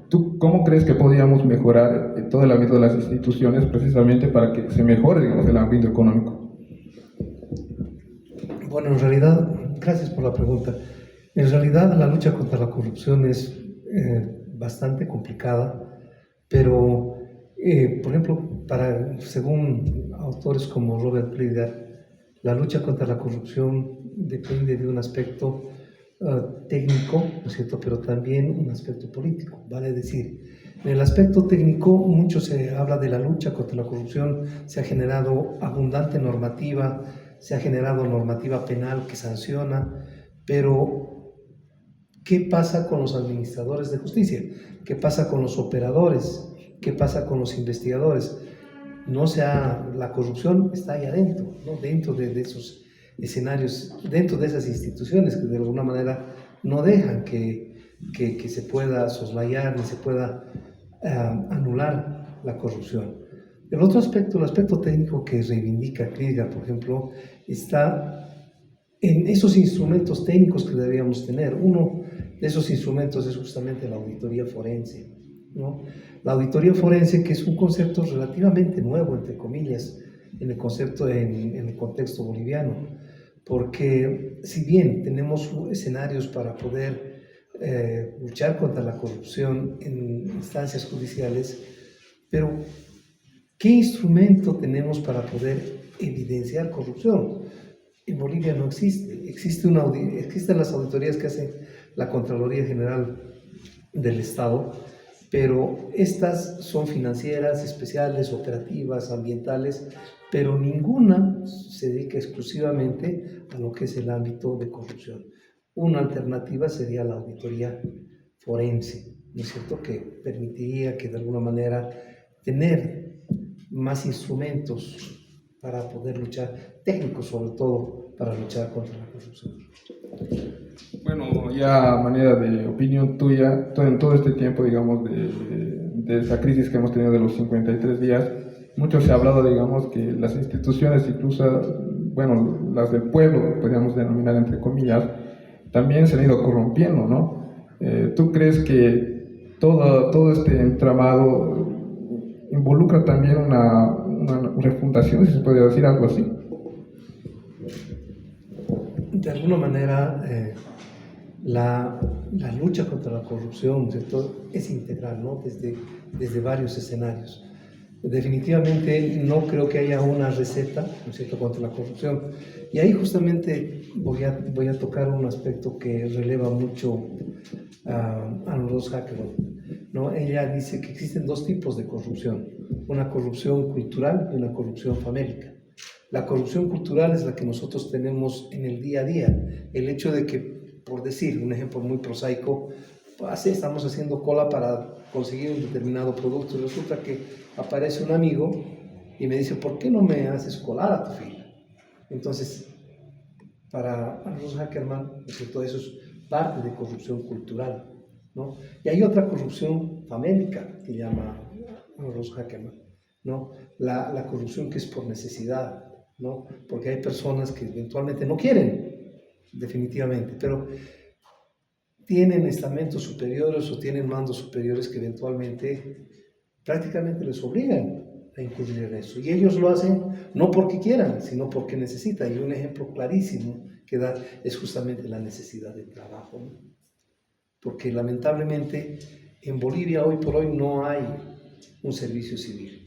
S2: ¿Tú cómo crees que podríamos mejorar todo el ámbito de las instituciones precisamente para que se mejore, digamos, el ámbito económico?
S3: Bueno, en realidad, gracias por la pregunta. En realidad, la lucha contra la corrupción es bastante complicada, pero, por ejemplo, según autores como Robert Pliger, la lucha contra la corrupción depende de un aspecto técnico, ¿no es cierto?, pero también un aspecto político, vale decir. En el aspecto técnico, mucho se habla de la lucha contra la corrupción, se ha generado abundante normativa, se ha generado normativa penal que sanciona, pero ¿qué pasa con los administradores de justicia? ¿Qué pasa con los operadores? ¿Qué pasa con los investigadores? La corrupción está ahí adentro, ¿no? Dentro de esos escenarios, dentro de esas instituciones que de alguna manera no dejan que se pueda soslayar ni se pueda anular la corrupción. El otro aspecto, el aspecto técnico que reivindica Krieger, por ejemplo, está en esos instrumentos técnicos que deberíamos tener. Uno de esos instrumentos es justamente la auditoría forense, ¿no? La auditoría forense, que es un concepto relativamente nuevo, entre comillas, en el contexto boliviano, porque si bien tenemos escenarios para poder luchar contra la corrupción en instancias judiciales, pero ¿qué instrumento tenemos para poder evidenciar corrupción? En Bolivia no existe. Existen las auditorías que hace la Contraloría General del Estado, pero estas son financieras, especiales, operativas, ambientales, pero ninguna se dedica exclusivamente a lo que es el ámbito de corrupción. Una alternativa sería la auditoría forense, ¿no es cierto?, que permitiría que de alguna manera tener más instrumentos para poder luchar, técnicos sobre todo, para luchar contra la corrupción.
S2: Bueno, ya a manera de opinión tuya, en todo este tiempo, digamos, de esa crisis que hemos tenido de los 53 días, mucho se ha hablado, digamos, que las instituciones, incluso, bueno, las del pueblo, podríamos denominar entre comillas, también se han ido corrompiendo, ¿no? ¿Tú crees que todo este entramado involucra también una refundación, si se podría decir algo así?
S3: De alguna manera, la lucha contra la corrupción, ¿cierto?, es integral, ¿no?, desde varios escenarios. Definitivamente no creo que haya una receta, ¿no es cierto?, contra la corrupción. Y ahí justamente voy a tocar un aspecto que releva mucho a Rose Hackerman, ¿no? Ella dice que existen dos tipos de corrupción, una corrupción cultural y una corrupción famélica. La corrupción cultural es la que nosotros tenemos en el día a día, el hecho de que, por decir un ejemplo muy prosaico, así estamos haciendo cola para conseguir un determinado producto y resulta que aparece un amigo y me dice, ¿por qué no me haces colar a tu fila? Entonces, para Rose Hackerman, todo eso es parte de corrupción cultural, ¿no? Y hay otra corrupción famélica que llama Rose Hackerman, ¿no? La corrupción que es por necesidad, ¿no? Porque hay personas que eventualmente no quieren, definitivamente, pero tienen estamentos superiores o tienen mandos superiores que eventualmente prácticamente les obligan a incurrir en eso. Y ellos lo hacen no porque quieran, sino porque necesitan. Y un ejemplo clarísimo que da es justamente la necesidad de trabajo, ¿no? Porque lamentablemente en Bolivia hoy por hoy no hay un servicio civil,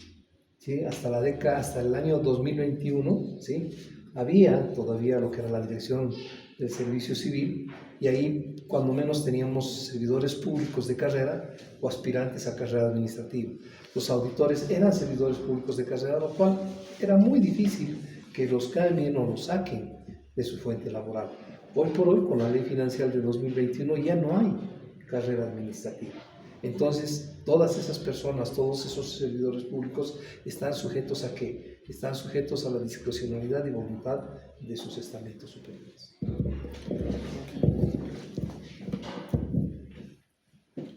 S3: ¿sí? Hasta el año 2021, ¿sí?, había todavía lo que era la dirección del servicio civil, y ahí cuando menos teníamos servidores públicos de carrera o aspirantes a carrera administrativa. Los auditores eran servidores públicos de carrera, lo cual era muy difícil que los cambien o los saquen de su fuente laboral. Hoy por hoy, con la ley financiera de 2021, ya no hay carrera administrativa. Entonces, todas esas personas, todos esos servidores públicos están sujetos ¿a qué? Están sujetos a la discrecionalidad y voluntad de sus estamentos superiores.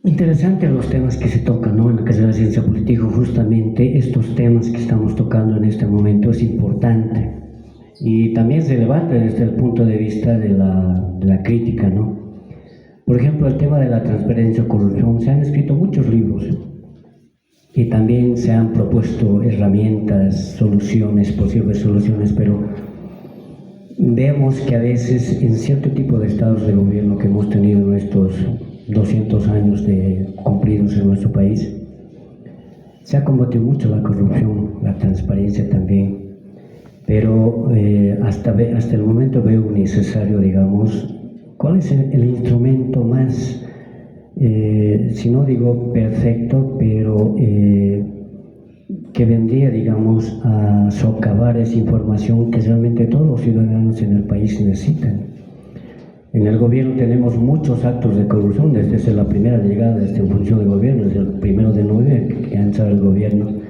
S6: Interesante los temas que se tocan, ¿no?, en la carrera de ciencia política. Justamente estos temas que estamos tocando en este momento es importante y también es relevante desde el punto de vista de la crítica, ¿no? Por ejemplo, el tema de la transparencia o corrupción, se han escrito muchos libros y también se han propuesto herramientas, soluciones, posibles soluciones, pero vemos que a veces en cierto tipo de estados de gobierno que hemos tenido en estos 200 años de cumplidos en nuestro país, se ha combatido mucho la corrupción, la transparencia también, pero hasta el momento veo necesario, digamos, ¿cuál es el instrumento más, si no digo perfecto, pero que vendría, digamos, a socavar esa información que realmente todos los ciudadanos en el país necesitan? En el gobierno tenemos muchos actos de corrupción, desde la primera llegada de esta función de gobierno, desde el 1 de noviembre que ha entrado el gobierno,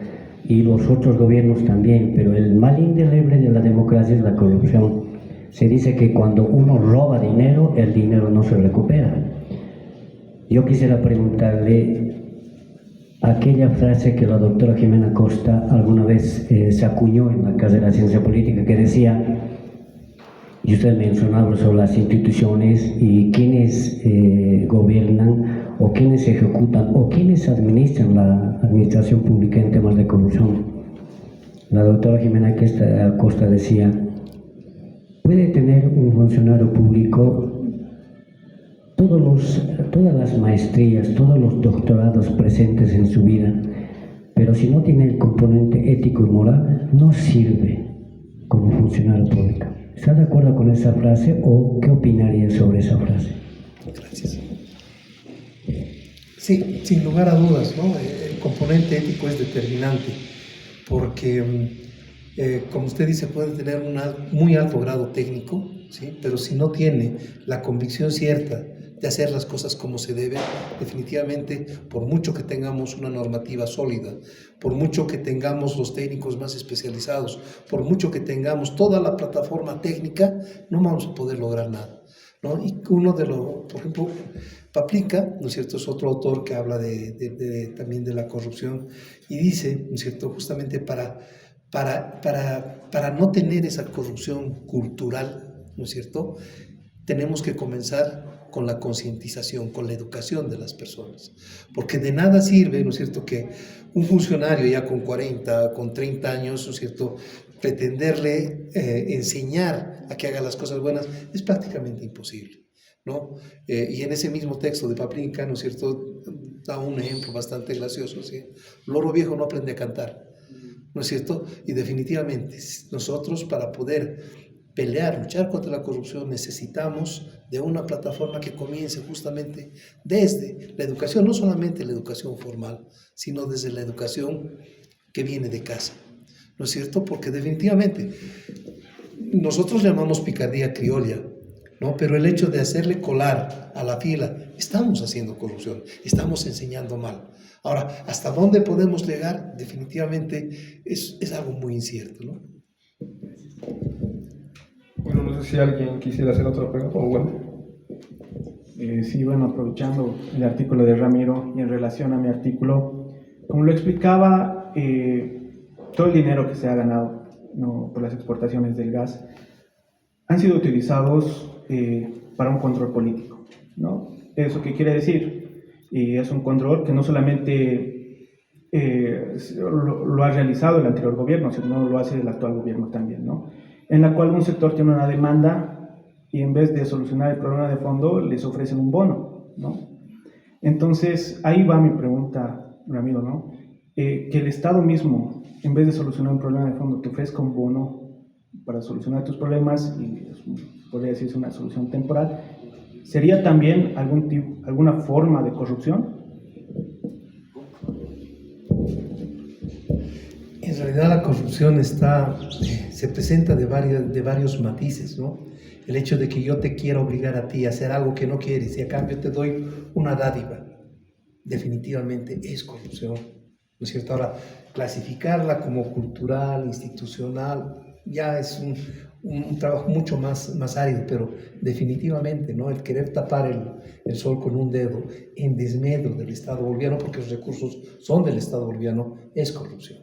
S6: y los otros gobiernos también, pero el mal indeleble de la democracia es la corrupción. Se dice que cuando uno roba dinero, el dinero no se recupera. Yo quisiera preguntarle aquella frase que la doctora Jimena Costa alguna vez se acuñó en la carrera de Ciencia Política, que decía, y usted mencionaba sobre las instituciones y quienes gobiernan o quienes ejecutan o quienes administran la administración pública en temas de corrupción. La doctora Jimena Costa decía, puede tener un funcionario público todas las maestrías, todos los doctorados presentes en su vida, pero si no tiene el componente ético y moral, no sirve como funcionario público. ¿Está de acuerdo con esa frase o qué opinaría sobre esa frase?
S3: Gracias. Sí, sin lugar a dudas, ¿no? El componente ético es determinante porque, como usted dice, puede tener un muy alto grado técnico, ¿sí? Pero si no tiene la convicción cierta de hacer las cosas como se debe, definitivamente, por mucho que tengamos una normativa sólida, por mucho que tengamos los técnicos más especializados, por mucho que tengamos toda la plataforma técnica, no vamos a poder lograr nada, ¿no? Y por ejemplo, Paprika, ¿no es cierto?, es otro autor que habla también de la corrupción y dice, ¿no es cierto?, justamente para no tener esa corrupción cultural, ¿no es cierto?, tenemos que comenzar con la concientización, con la educación de las personas. Porque de nada sirve, ¿no es cierto?, que un funcionario ya con 40, con 30 años, ¿no es cierto?, pretenderle enseñar a que haga las cosas buenas es prácticamente imposible, ¿no? Y en ese mismo texto de Paprika, ¿no es cierto?, da un ejemplo bastante gracioso, ¿sí? Loro viejo no aprende a cantar, ¿no es cierto? Y definitivamente nosotros, para poder luchar contra la corrupción, necesitamos de una plataforma que comience justamente desde la educación, no solamente la educación formal, sino desde la educación que viene de casa, ¿no es cierto? Porque definitivamente nosotros llamamos picardía criolla, ¿no? Pero el hecho de hacerle colar a la fila, estamos haciendo corrupción, estamos enseñando mal. Ahora, ¿hasta dónde podemos llegar? Definitivamente es algo muy incierto, ¿no?
S2: Bueno, no sé si alguien quisiera hacer otra pregunta o bueno.
S4: Sí, bueno, aprovechando el artículo de Ramiro y en relación a mi artículo, como lo explicaba, todo el dinero que se ha ganado, ¿no?, por las exportaciones del gas han sido utilizados para un control político, ¿no? ¿Eso qué quiere decir? Es un control que no solamente lo ha realizado el anterior gobierno, sino lo hace el actual gobierno también, ¿no? En la cual un sector tiene una demanda y en vez de solucionar el problema de fondo les ofrecen un bono, ¿no? Entonces ahí va mi pregunta, Ramiro, ¿no? Que el Estado mismo, en vez de solucionar un problema de fondo, te ofrezca un bono para solucionar tus problemas y podría decirse una solución temporal, ¿sería también alguna forma de corrupción?
S3: En realidad la corrupción se presenta de varios matices, ¿no? El hecho de que yo te quiera obligar a ti a hacer algo que no quieres y a cambio te doy una dádiva, definitivamente es corrupción, ¿no es cierto? Ahora, clasificarla como cultural, institucional, ya es un trabajo mucho más árido, pero definitivamente, ¿no?, el querer tapar el sol con un dedo en desmedro del Estado boliviano, porque los recursos son del Estado boliviano, es corrupción.